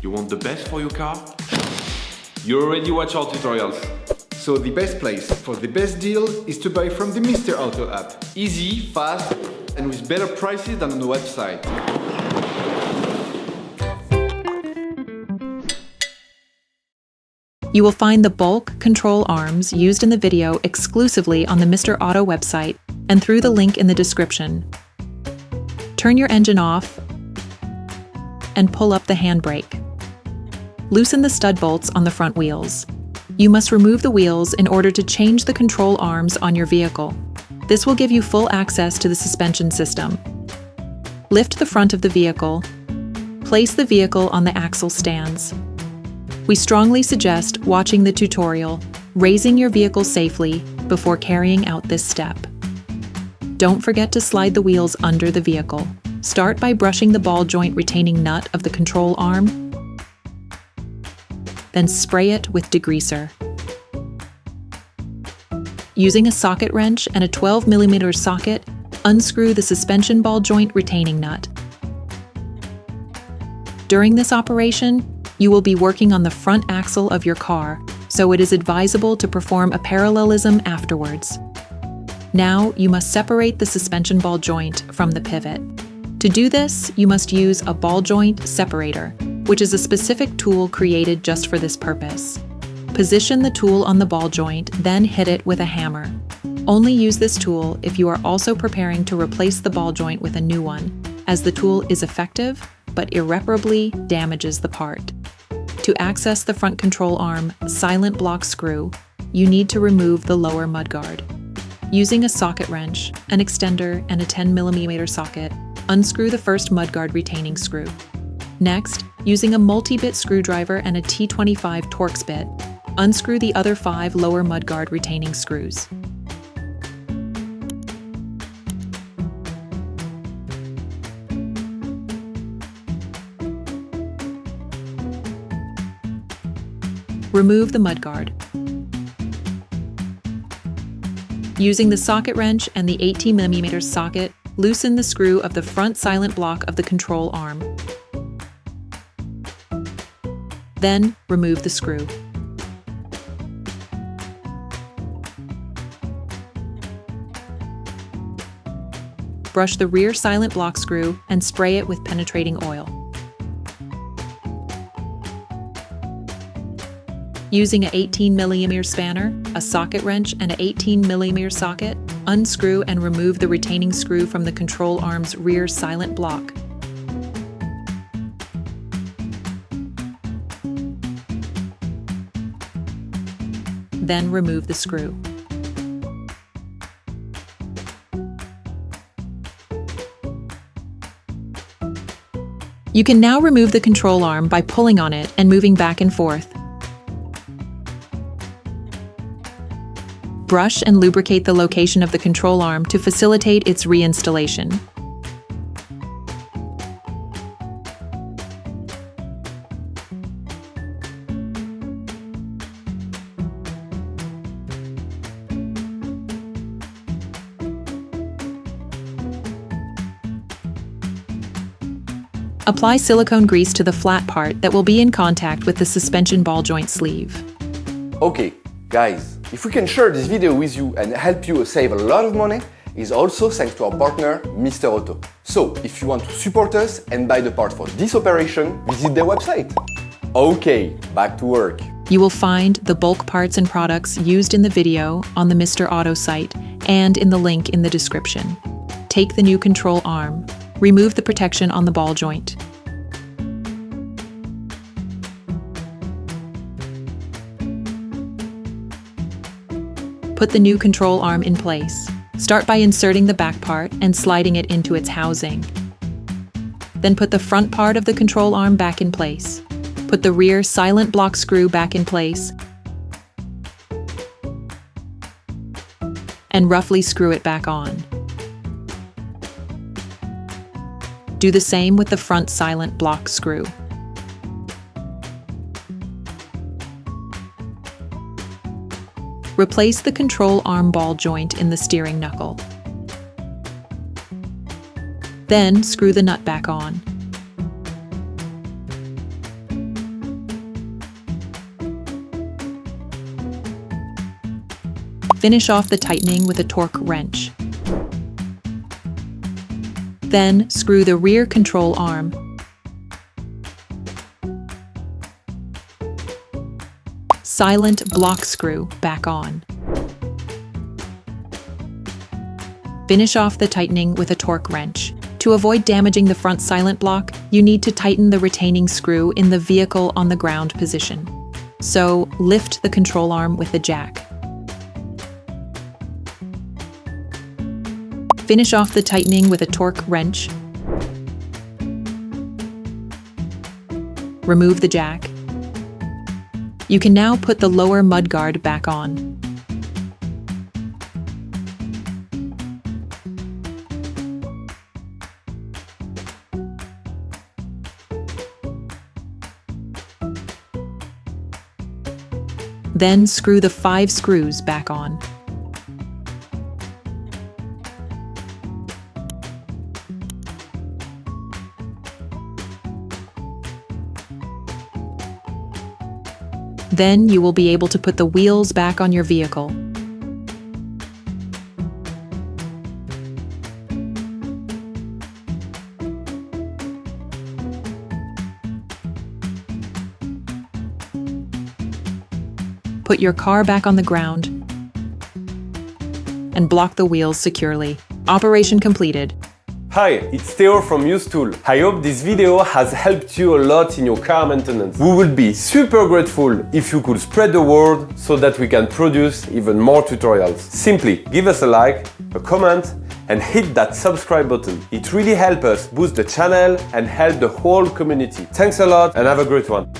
You want the best for your car? You already watch our tutorials. So the best place for the best deal is to buy from the Mr. Auto app. Easy, fast, and with better prices than on the website. You will find the bulk control arms used in the video exclusively on the Mr. Auto website and through the link in the description. Turn your engine off and pull up the handbrake. Loosen the stud bolts on the front wheels. You must remove the wheels in order to change the control arms on your vehicle. This will give you full access to the suspension system. Lift the front of the vehicle. Place the vehicle on the axle stands. We strongly suggest watching the tutorial, raising your vehicle safely before carrying out this step. Don't forget to slide the wheels under the vehicle. Start by brushing the ball joint retaining nut of the control arm, then spray it with degreaser. Using a socket wrench and a 12mm socket, unscrew the suspension ball joint retaining nut. During this operation, you will be working on the front axle of your car, so it is advisable to perform a parallelism afterwards. Now, you must separate the suspension ball joint from the pivot. To do this, you must use a ball joint separator, which is a specific tool created just for this purpose. Position the tool on the ball joint, then hit it with a hammer. Only use this tool if you are also preparing to replace the ball joint with a new one, as the tool is effective but irreparably damages the part. To access the front control arm silent block screw, you need to remove the lower mudguard. Using a socket wrench, an extender, and a 10mm socket, unscrew the first mudguard retaining screw. Next, using a multi-bit screwdriver and a T25 Torx bit, unscrew the other 5 lower mudguard retaining screws. Remove the mudguard. Using the socket wrench and the 18mm socket, loosen the screw of the front silent block of the control arm. Then, remove the screw. Brush the rear silent block screw and spray it with penetrating oil. Using an 18mm spanner, a socket wrench, and an 18mm socket, unscrew and remove the retaining screw from the control arm's rear silent block. Then remove the screw. You can now remove the control arm by pulling on it and moving back and forth. Brush and lubricate the location of the control arm to facilitate its reinstallation. Apply silicone grease to the flat part that will be in contact with the suspension ball joint sleeve. Okay, guys, if we can share this video with you and help you save a lot of money, is also thanks to our partner, Mr. Auto. So, if you want to support us and buy the part for this operation, visit their website. Okay, back to work. You will find the bulk parts and products used in the video on the Mr. Auto site and in the link in the description. Take the new control arm. Remove the protection on the ball joint. Put the new control arm in place. Start by inserting the back part and sliding it into its housing. Then put the front part of the control arm back in place. Put the rear silent block screw back in place and roughly screw it back on. Do the same with the front silent block screw. Replace the control arm ball joint in the steering knuckle. Then screw the nut back on. Finish off the tightening with a torque wrench. Then screw the rear control arm. Silent block screw back on. Finish off the tightening with a torque wrench. To avoid damaging the front silent block, you need to tighten the retaining screw in the vehicle on the ground position. So, lift the control arm with the jack. Finish off the tightening with a torque wrench. Remove the jack. You can now put the lower mudguard back on. Then screw the 5 screws back on. Then you will be able to put the wheels back on your vehicle. Put your car back on the ground and block the wheels securely. Operation completed. Hi, it's Theo from Usetool. I hope this video has helped you a lot in your car maintenance. We would be super grateful if you could spread the word so that we can produce even more tutorials. Simply give us a like, a comment, and hit that subscribe button. It really helps us boost the channel and help the whole community. Thanks a lot and have a great one.